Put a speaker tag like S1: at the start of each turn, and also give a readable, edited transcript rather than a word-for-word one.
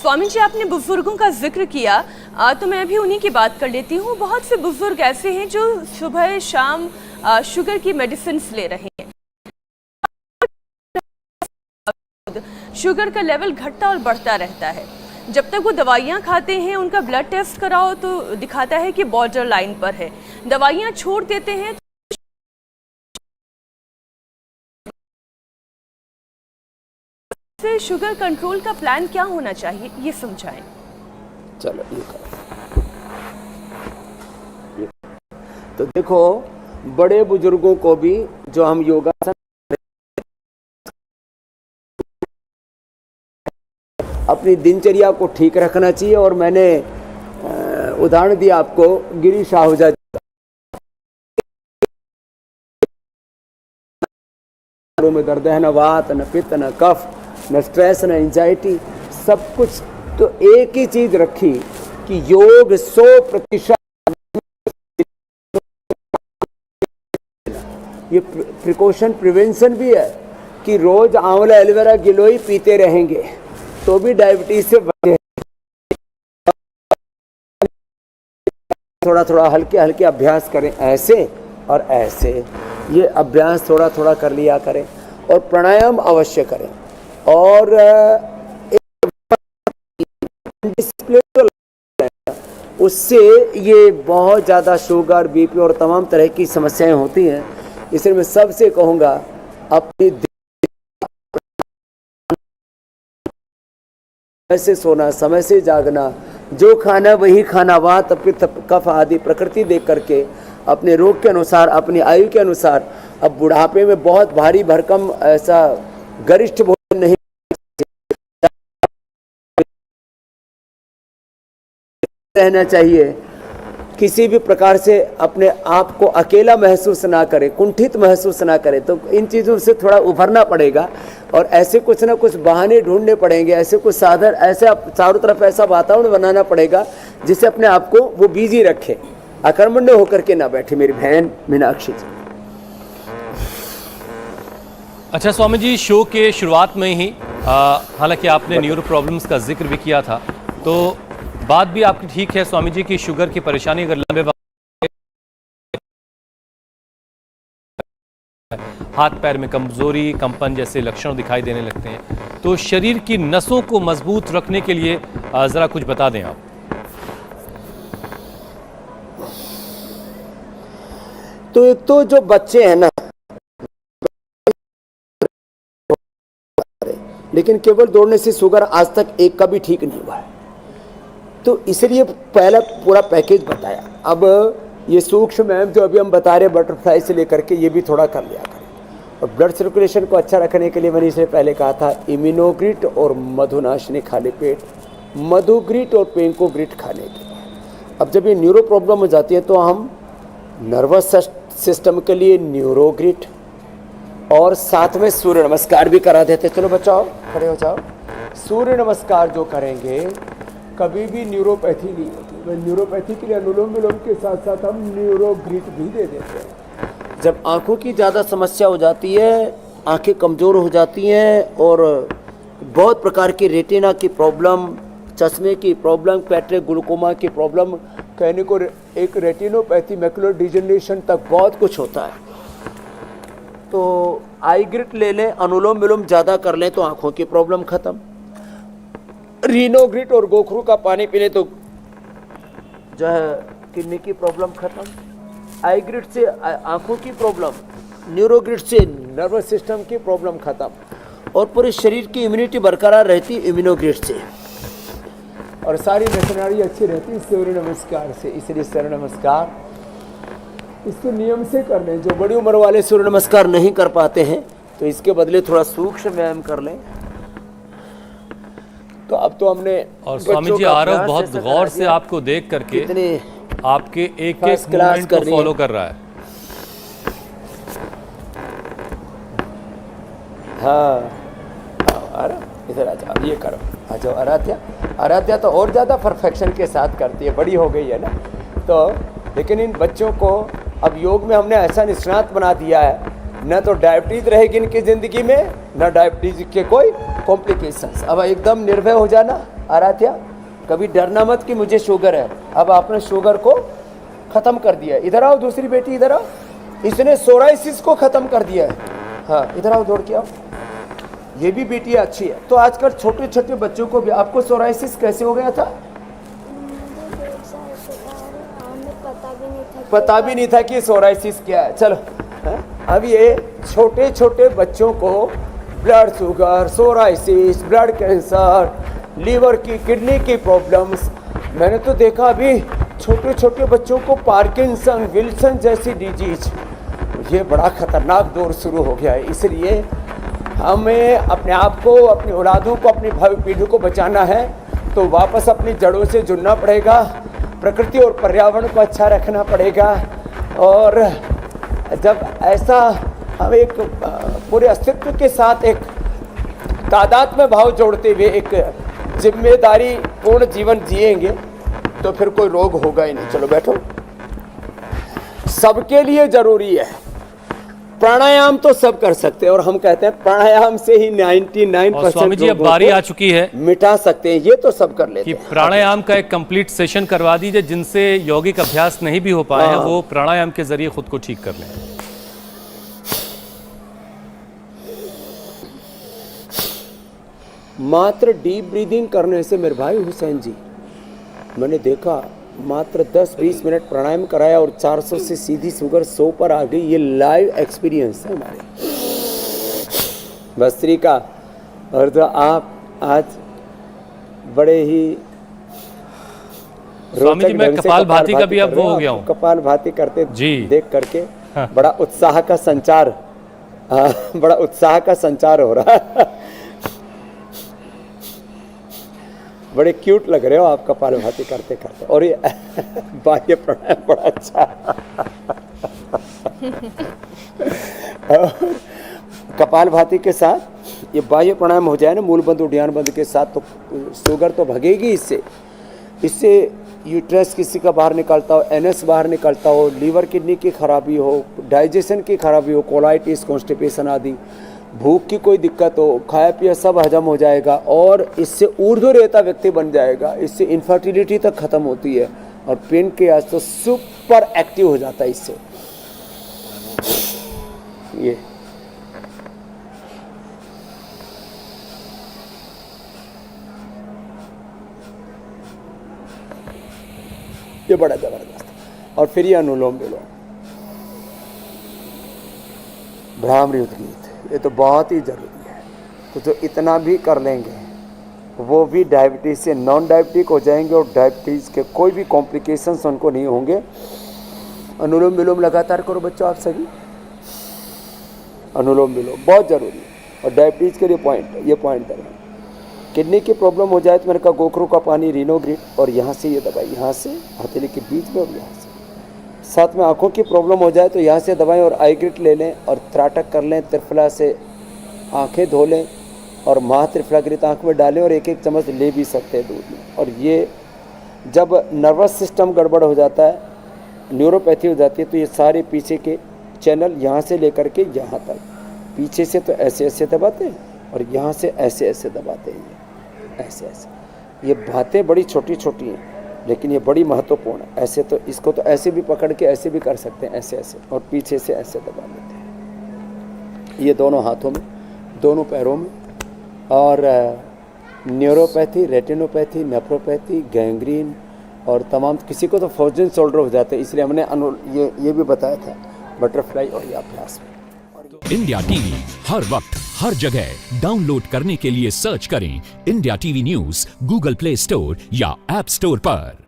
S1: स्वामी जी, आपने बुजुर्गों का जिक्र किया तो मैं भी उन्हीं की बात कर लेती हूँ। बहुत से बुजुर्ग ऐसे हैं जो सुबह शाम शुगर की मेडिसिन ले रहे हैं। शुगर का लेवल घटता और बढ़ता रहता है। जब तक वो दवाइयाँ खाते हैं, उनका ब्लड टेस्ट कराओ तो दिखाता है कि बॉर्डर लाइन पर है। दवाइयाँ छोड़ देते हैं से शुगर कंट्रोल का प्लान क्या होना चाहिए, ये समझाएं।
S2: चलो ये तो देखो, बड़े बुजुर्गों को भी जो हम योगासन अपनी दिनचर्या को ठीक रखना चाहिए। और मैंने उदाहरण दिया आपको गिरीश आहूजा में दर्द है, न वात न पित्त न कफ न स्ट्रेस न एंजाइटी, सब कुछ। तो एक ही चीज रखी कि योग 100% ये प्रिकॉशन प्रिवेंशन भी है कि रोज आंवला एलोवेरा गिलोई पीते रहेंगे तो भी डायबिटीज से बचे। थोड़ा थोड़ा हल्के हल्के अभ्यास करें, ऐसे और ऐसे, ये अभ्यास थोड़ा थोड़ा कर लिया करें। और प्राणायाम अवश्य करें। और उससे ये बहुत ज़्यादा शुगर, बीपी और तमाम तरह की समस्याएं होती हैं। इसलिए मैं सबसे कहूँगा अपनी समय से सोना, समय से जागना, जो खाना वही खाना, वात पित्त कफ आदि प्रकृति देख करके अपने रोग के अनुसार, अपनी आयु के अनुसार। अब बुढ़ापे में बहुत भारी भरकम ऐसा गरिष्ठ भोजन नहीं रहना चाहिए। किसी भी प्रकार से अपने आप को अकेला महसूस ना करें, कुंठित महसूस ना करें। तो इन चीज़ों से थोड़ा उभरना पड़ेगा और ऐसे कुछ ना कुछ बहाने ढूंढने पड़ेंगे, ऐसे कुछ साधन, ऐसे चारों तरफ ऐसा वातावरण बनाना पड़ेगा जिससे अपने आप को वो बिजी रखे, अकर्मण्य होकर के ना बैठे। मेरी बहन मीनाक्षी जी।
S3: अच्छा स्वामी जी, शो के शुरुआत में ही हालांकि आपने न्यूरो प्रॉब्लम्स का जिक्र भी किया था, तो बात भी आपकी ठीक है स्वामी जी की शुगर की परेशानी अगर लंबे वक्त हाथ पैर में कमजोरी, कंपन जैसे लक्षण दिखाई देने लगते हैं, तो शरीर की नसों को मजबूत रखने के लिए जरा कुछ बता दें आप।
S2: तो एक तो जो बच्चे हैं ना, लेकिन केवल दौड़ने से शुगर आज तक एक का भी ठीक नहीं हुआ है। तो इसलिए पहला पूरा पैकेज बताया। अब ये सूक्ष्म एवं जो अभी हम बता रहे हैं बटरफ्लाई से लेकर के, ये भी थोड़ा कर लिया करें। और ब्लड सर्कुलेशन को अच्छा रखने के लिए मैंने इससे पहले कहा था इम्यूनोग्रिट और मधुनाशनी खाली पेट, मधुग्रिट और पेंकोग्रिट खाने के लिए। अब जब ये न्यूरो प्रॉब्लम हो जाती है तो हम नर्वस सिस्टम के लिए न्यूरोग्रिट और साथ में सूर्य नमस्कार भी करा देते। चलो बच्चों खड़े हो जाओ। सूर्य नमस्कार जो करेंगे कभी भी न्यूरोपैथी नहीं होती। न्यूरोपैथी के लिए अनुलोम विलोम के साथ साथ हम न्यूरोग्रिट भी दे देते हैं। जब आंखों की ज़्यादा समस्या हो जाती है, आंखें कमज़ोर हो जाती हैं और बहुत प्रकार की रेटिना की प्रॉब्लम, चश्मे की प्रॉब्लम, पैट्रिक ग्लूकोमा की प्रॉब्लम, कहने को एक रेटिनोपैथी, मैकुलर डिजेनरेशन तक बहुत कुछ होता है। तो आई ग्रिट ले लें, अनुलोम विलोम ज़्यादा कर लें तो आंखों की प्रॉब्लम ख़त्म। रीनोग्रिट और गोखरू का पानी पीने तो जो है किडनी की प्रॉब्लम खत्म। आई ग्रिट से आंखों की प्रॉब्लम, न्यूरोग्रिट से नर्वस सिस्टम की प्रॉब्लम खत्म और पूरे शरीर की इम्यूनिटी बरकरार रहती इम्यूनोग्रिट से, और सारी मशीनरी अच्छी रहती सूर्य नमस्कार से। इसलिए सूर्य नमस्कार इसको नियम से कर लें। जो बड़ी उम्र वाले सूर्य नमस्कार नहीं कर पाते हैं तो इसके बदले थोड़ा सूक्ष्म व्यायाम कर लें। तो अब तो हमने,
S3: और स्वामी जी आरव बहुत गौर से आपको देख करके आपके एक एक मूवमेंट को फॉलो कर रहा है।
S2: हाँ इधर आ जाओ, ये करो, आ जाओ। आराध्या तो और ज़्यादा परफेक्शन के साथ करती है, बड़ी हो गई है ना। तो लेकिन इन बच्चों को अब योग में हमने ऐसा निष्णात बना दिया है, न तो डायबिटीज रहेगी इनकी ज़िंदगी में, न डायबिटीज के कोई कॉम्प्लिकेशंस। अब एकदम निर्भय हो जाना आराध्या, कभी डरना मत कि मुझे शुगर है। अब आपने शुगर को ख़त्म कर दिया है। इधर आओ दूसरी बेटी, इधर आओ। इसने सोराइसिस को ख़त्म कर दिया है। हाँ इधर आओ, दौड़ के आओ। ये भी बेटी अच्छी है। तो आजकल छोटे छोटे बच्चों को भी, आपको सोराइसिस कैसे हो गया था? पता भी नहीं था कि सोराइसिस क्या है। चलो अब ये छोटे छोटे बच्चों को blood sugar, psoriasis, blood cancer, liver की, किडनी की प्रॉब्लम्स, मैंने तो देखा अभी छोटे छोटे बच्चों को पार्किंसन, विल्सन जैसी डिजीज, ये बड़ा खतरनाक दौर शुरू हो गया है। इसलिए हमें अपने आप को, अपनी औलादों को, अपनी भावी पीढ़ी को बचाना है तो वापस अपनी जड़ों से जुड़ना पड़ेगा, प्रकृति और पर्यावरण को अच्छा रखना पड़ेगा। और जब ऐसा हम एक पूरे अस्तित्व के साथ एक तादाद में भाव जोड़ते हुए एक जिम्मेदारी पूर्ण जीवन जिएंगे तो फिर कोई रोग होगा ही नहीं। चलो बैठो। सबके लिए जरूरी है प्राणायाम, तो सब कर सकते हैं और हम कहते हैं प्राणायाम से ही 99%
S3: स्वामी जी अब बारी आ चुकी है
S2: मिटा सकते हैं। ये तो सब कर लेते हैं।
S3: प्राणायाम का एक कंप्लीट सेशन करवा दीजिए, जिनसे यौगिक अभ्यास नहीं भी हो पाए हैं वो प्राणायाम के जरिए खुद को ठीक कर लें।
S2: मात्र डीप ब्रीदिंग करने से मेरे भाई हुसैन जी, मैंने देखा मात्र 10-20 मिनट प्राणायाम कराया और 400 से सीधी शुगर 100 पर आ गई। ये लाइव एक्सपीरियंस है हमारे बस्त्री का। और तो आप आज बड़े ही
S3: स्वामी जी, मैं कपाल भाती का भी अब वो हो गया हूँ।
S2: कपाल भाती करते
S3: जी
S2: देख करके बड़ा उत्साह का संचार, बड़ा उत्साह का संचार हो रहा है। बड़े क्यूट लग रहे हो आप कपालभाति करते करते। और ये बाह्य प्राणायाम बड़ा अच्छा कपालभाति के साथ ये बाह्य प्राणायाम हो जाए ना, मूल बंद उड्डयन बंद के साथ, तो शुगर तो भगेगी इससे यूट्रस किसी का बाहर निकलता हो, एनएस बाहर निकलता हो, लीवर किडनी की खराबी हो, डाइजेशन की खराबी हो, कोलाइटिस, कॉन्स्टिपेशन आदि, भूख की कोई दिक्कत हो, खाया पिया सब हजम हो जाएगा और इससे ऊर्ध्व रेता व्यक्ति बन जाएगा। इससे इनफर्टिलिटी तक खत्म होती है और पेन के आज तो सुपर एक्टिव हो जाता है इससे। ये बड़ा जबरदस्त। और फिर ये अनुलोम विलोम, भ्रामरी उद्गीत, ये तो बहुत ही ज़रूरी है। तो जो इतना भी कर लेंगे वो भी डायबिटीज़ से नॉन डायबिटिक हो जाएंगे और डायबिटीज़ के कोई भी कॉम्प्लिकेशंस उनको नहीं होंगे। अनुलोम विलोम लगातार करो बच्चों, आप सभी अनुलोम विलोम बहुत ज़रूरी है। और डायबिटीज़ के लिए ये पॉइंट करना, किडनी की प्रॉब्लम हो जाए तो मैंने कहा गोखरू का पानी, रिनोग्रिड, और यहाँ से ये दवाई, यहाँ से हथेली के बीच में और यहाँ से। साथ में आँखों की प्रॉब्लम हो जाए तो यहाँ से दवाएं और आईग्रिट ले लें और त्राटक कर लें, त्रिफला से आंखें धो लें और माह त्रिफलाग्रित आँख में डालें और 1-1 चम्मच ले भी सकते हैं दूध में। और ये जब नर्वस सिस्टम गड़बड़ हो जाता है, न्यूरोपैथी हो जाती है, तो ये सारे पीछे के चैनल यहाँ से लेकर के यहाँ तक, पीछे से तो ऐसे ऐसे दबाते हैं और यहाँ से ऐसे ऐसे दबाते हैं, ऐसे ऐसे। ये बातें बड़ी छोटी छोटी हैं लेकिन ये बड़ी महत्वपूर्ण है। ऐसे तो इसको तो ऐसे भी पकड़ के ऐसे भी कर सकते हैं, ऐसे ऐसे, और पीछे से ऐसे दबा लेते हैं। ये दोनों हाथों में, दोनों पैरों में। और न्यूरोपैथी, रेटिनोपैथी, नेफ्रोपैथी, गैंग्रीन और तमाम, किसी को तो फ्रोजन शोल्डर हो जाते हैं, इसलिए हमने ये भी बताया था बटरफ्लाई और ये अभ्यास में।
S4: इंडिया टीवी हर वक्त हर जगह डाउनलोड करने के लिए सर्च करें India TV news Google play store या ऐप स्टोर पर।